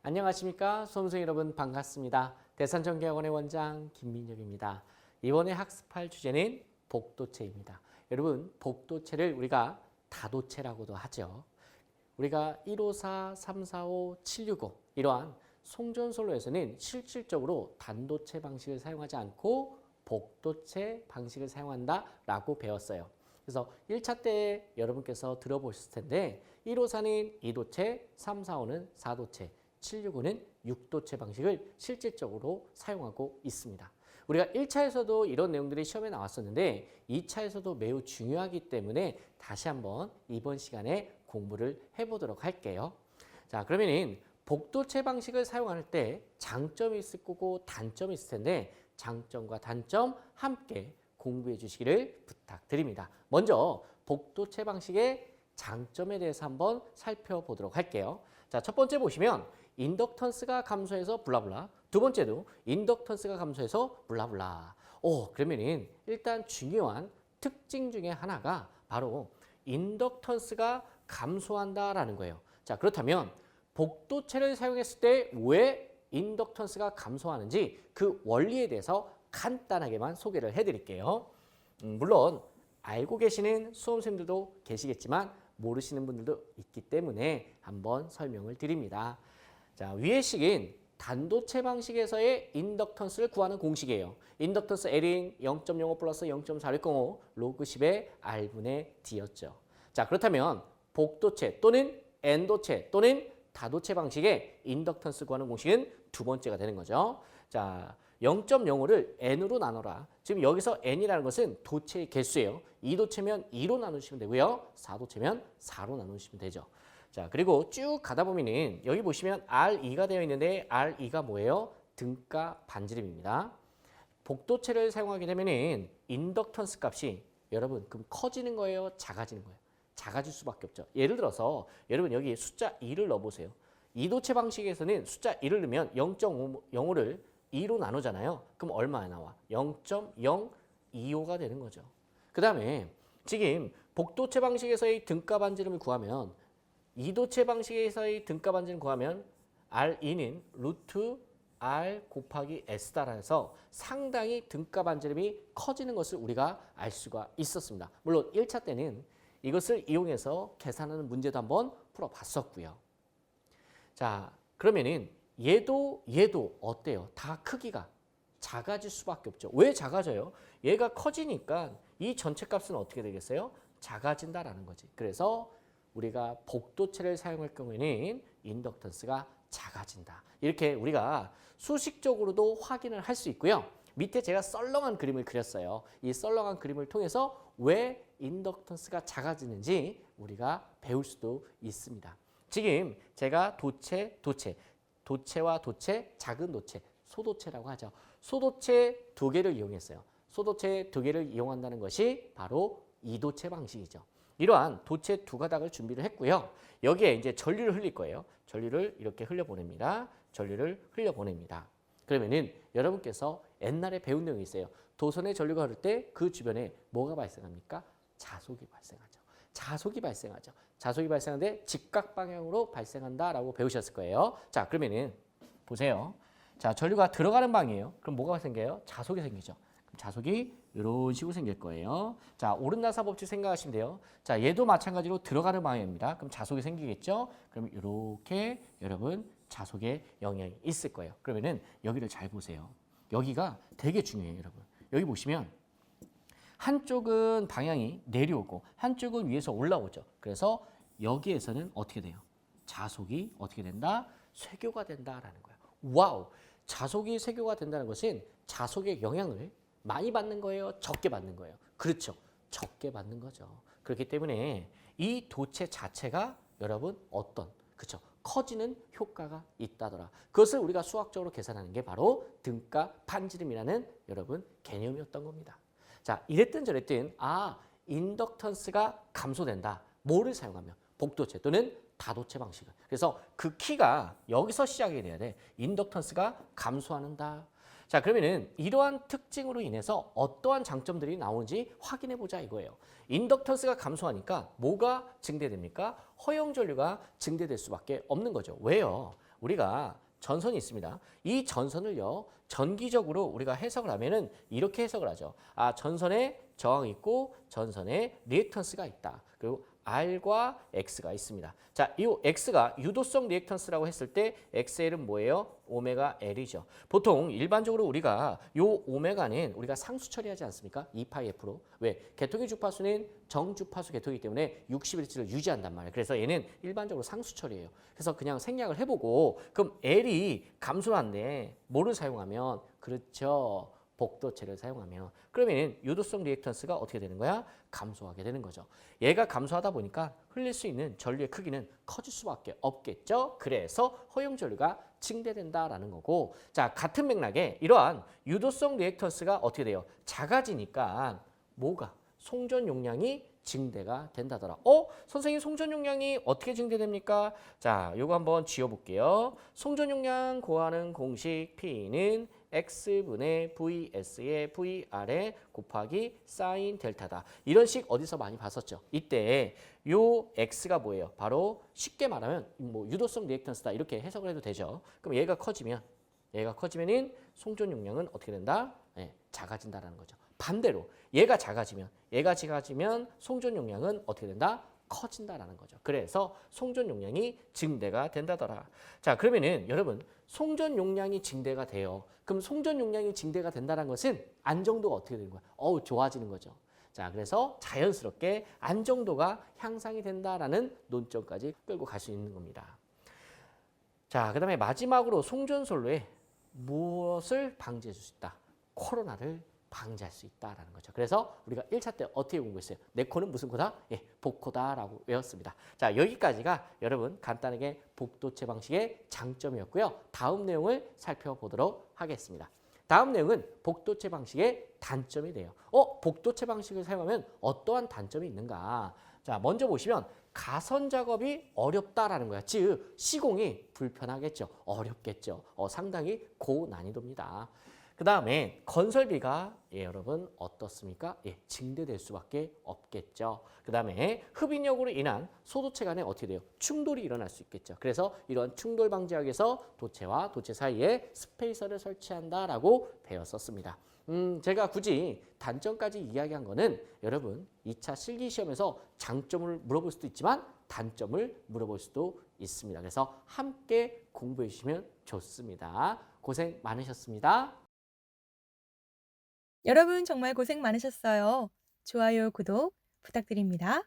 안녕하십니까 수험생 여러분 반갑습니다. 대산전기학원의 원장 김민혁입니다. 이번에 학습할 주제는 복도체입니다. 여러분 복도체를 우리가 다도체라고도 하죠. 우리가 154, 345, 765 이러한 송전솔로에서는 실질적으로 단도체 방식을 사용하지 않고 복도체 방식을 사용한다라고 배웠어요. 그래서 1차 때 여러분께서 들어보셨을 텐데 154는 2도체, 345는 4도체, 765는 6도체 방식을 실질적으로 사용하고 있습니다. 우리가 1차에서도 이런 내용들이 시험에 나왔었는데 2차에서도 매우 중요하기 때문에 다시 한번 이번 시간에 공부를 해보도록 할게요. 자, 그러면은 복도체 방식을 사용할 때 장점이 있을 거고 단점이 있을 텐데 장점과 단점 함께 공부해 주시기를 부탁드립니다. 먼저 복도체 방식의 장점에 대해서 한번 살펴보도록 할게요. 자, 첫 번째 보시면 인덕턴스가 감소해서 블라블라. 두 번째도 인덕턴스가 감소해서 블라블라. 그러면은 일단 중요한 특징 중에 하나가 바로 인덕턴스가 감소한다라는 거예요. 자, 그렇다면 복도체를 사용했을 때 왜 인덕턴스가 감소하는지 그 원리에 대해서 간단하게만 소개를 해드릴게요. 물론 알고 계시는 수험생들도 계시겠지만 모르시는 분들도 있기 때문에 한번 설명을 드립니다. 자, 위의 식은 단도체 방식에서의 인덕턴스를 구하는 공식이에요. 인덕턴스 L인 0.05 플러스 0.4605 로그 10의 R분의 D였죠. 자, 그렇다면 복도체 또는 N도체 또는 다도체 방식의 인덕턴스 구하는 공식은 두 번째가 되는 거죠. 자, 0.05를 n으로 나눠라. 지금 여기서 n이라는 것은 도체의 개수예요. 2도체면 2로 나누시면 되고요. 4도체면 4로 나누시면 되죠. 자, 그리고 쭉 가다 보면은 여기 보시면 R2가 되어 있는데 R2가 뭐예요? 등가 반지름입니다. 복도체를 사용하게 되면은 인덕턴스 값이 여러분 그럼 커지는 거예요? 작아지는 거예요? 작아질 수밖에 없죠. 예를 들어서 여러분 여기 숫자 2를 넣어보세요. 2도체 방식에서는 숫자 1을 넣으면 0.05를 2로 나누잖아요. 그럼 얼마 나와? 0.025가 되는 거죠. 그 다음에 지금 복도체 방식에서의 등가 반지름을 구하면 2도체 방식에서의 등가 반지름을 구하면 R2는 루트 R 곱하기 S다라 해서 상당히 등가 반지름이 커지는 것을 우리가 알 수가 있었습니다. 물론 1차 때는 이것을 이용해서 계산하는 문제도 한번 풀어봤었고요. 자, 그러면은 얘도 어때요? 다 크기가 작아질 수밖에 없죠. 왜 작아져요? 얘가 커지니까 이 전체 값은 어떻게 되겠어요? 작아진다라는 거지. 그래서 우리가 복도체를 사용할 경우에는 인덕턴스가 작아진다. 이렇게 우리가 수식적으로도 확인을 할 수 있고요. 밑에 제가 썰렁한 그림을 그렸어요. 이 썰렁한 그림을 통해서 왜 인덕턴스가 작아지는지 우리가 배울 수도 있습니다. 지금 제가 도체와 도체, 작은 도체, 소도체라고 하죠. 소도체 두 개를 이용했어요. 소도체 두 개를 이용한다는 것이 바로 이도체 방식이죠. 이러한 도체 두 가닥을 준비를 했고요. 여기에 이제 전류를 흘릴 거예요. 전류를 이렇게 흘려보냅니다. 전류를 흘려보냅니다. 그러면은 여러분께서 옛날에 배운 내용이 있어요. 도선에 전류가 흐를 때 그 주변에 뭐가 발생합니까? 자속이 발생하죠. 자속이 발생하죠. 자속이 발생하는데 직각 방향으로 발생한다라고 배우셨을 거예요. 자, 그러면은 보세요. 자, 전류가 들어가는 방이에요. 그럼 뭐가 생겨요? 자속이 생기죠. 그럼 자속이 이런 식으로 생길 거예요. 자, 오른나사 법칙 생각하시면 돼요. 자, 얘도 마찬가지로 들어가는 방향입니다. 그럼 자속이 생기겠죠? 그럼 이렇게 여러분 자속에 영향이 있을 거예요. 그러면은 여기를 잘 보세요. 여기가 되게 중요해요, 여러분. 여기 보시면 한쪽은 방향이 내려오고 한쪽은 위에서 올라오죠. 그래서 여기에서는 어떻게 돼요? 자속이 어떻게 된다? 쇄교가 된다라는 거예요. 와우! 자속이 쇄교가 된다는 것은 자속의 영향을 많이 받는 거예요? 적게 받는 거예요? 그렇죠. 적게 받는 거죠. 그렇기 때문에 이 도체 자체가 여러분 그렇죠. 커지는 효과가 있다더라. 그것을 우리가 수학적으로 계산하는 게 바로 등가 반지름이라는 여러분 개념이었던 겁니다. 자, 이랬든 저랬든 인덕턴스가 감소된다. 뭐를 사용하면? 복도체 또는 다도체 방식을. 그래서 그 키가 여기서 시작이 돼야 돼. 인덕턴스가 감소한다. 자, 그러면은 이러한 특징으로 인해서 어떠한 장점들이 나오는지 확인해 보자 이거예요. 인덕턴스가 감소하니까 뭐가 증대됩니까? 허용 전류가 증대될 수밖에 없는 거죠. 왜요? 우리가 전선이 있습니다. 이 전선을요, 전기적으로 우리가 해석을 하면은 이렇게 해석을 하죠. 아, 전선에 저항이 있고 전선에 리액턴스가 있다. 그리고 R과 X가 있습니다. 자, 이 X가 유도성 리액턴스라고 했을 때 XL은 뭐예요? 오메가 L이죠. 보통 일반적으로 우리가 요 오메가는 우리가 상수 처리하지 않습니까? 2파이 F로. 왜? 개통의 주파수는 정주파수 개통이기 때문에 60일치를 유지한단 말이에요. 그래서 얘는 일반적으로 상수 처리예요. 그래서 그냥 생략을 해보고 그럼 L이 감소한데 뭐를 사용하면? 그렇죠. 복도체를 사용하면 그러면 유도성 리액턴스가 어떻게 되는 거야? 감소하게 되는 거죠. 얘가 감소하다 보니까 흘릴 수 있는 전류의 크기는 커질 수밖에 없겠죠. 그래서 허용 전류가 증대된다라는 거고, 자, 같은 맥락에 이러한 유도성 리액턴스가 어떻게 돼요? 작아지니까 뭐가? 송전 용량이 증대가 된다더라. 선생님 송전 용량이 어떻게 증대됩니까? 자, 요거 한번 지워볼게요. 송전 용량 구하는 공식 P는 X분의 VS의 VR에 곱하기 사인 델타다. 이런 식 어디서 많이 봤었죠? 이때 요 X가 뭐예요? 바로 쉽게 말하면 뭐 유도성 리액턴스다 이렇게 해석을 해도 되죠. 그럼 얘가 커지면은 송전 용량은 어떻게 된다? 네, 작아진다라는 거죠. 반대로 얘가 작아지면 송전 용량은 어떻게 된다? 커진다라는 거죠. 그래서 송전 용량이 증대가 된다더라. 자, 그러면은 여러분 송전 용량이 증대가 돼요. 그럼 송전 용량이 증대가 된다는 것은 안정도가 어떻게 되는 거야? 좋아지는 거죠. 자, 그래서 자연스럽게 안정도가 향상이 된다라는 논점까지 끌고 갈 수 있는 겁니다. 자, 그다음에 마지막으로 송전솔로에 무엇을 방지해 줄 수 있다? 코로나를 방지할 수 있다라는 거죠. 그래서 우리가 1차 때 어떻게 공부했어요? 내 코는 무슨 코다? 예, 복코다라고 외웠습니다. 자, 여기까지가 여러분 간단하게 복도체 방식의 장점이었고요. 다음 내용을 살펴보도록 하겠습니다. 다음 내용은 복도체 방식의 단점이 돼요. 복도체 방식을 사용하면 어떠한 단점이 있는가? 자, 먼저 보시면 가선 작업이 어렵다라는 거야. 즉, 시공이 불편하겠죠. 어렵겠죠. 상당히 고난이도입니다. 그 다음에 건설비가 여러분 어떻습니까? 증대될 수밖에 없겠죠. 그 다음에 흡인력으로 인한 소도체 간에 어떻게 돼요? 충돌이 일어날 수 있겠죠. 그래서 이런 충돌 방지하기 위해서 도체와 도체 사이에 스페이서를 설치한다라고 배웠었습니다. 제가 굳이 단점까지 이야기한 거는 여러분 2차 실기시험에서 장점을 물어볼 수도 있지만 단점을 물어볼 수도 있습니다. 그래서 함께 공부해 주시면 좋습니다. 고생 많으셨습니다. 여러분 정말 고생 많으셨어요. 좋아요, 구독 부탁드립니다.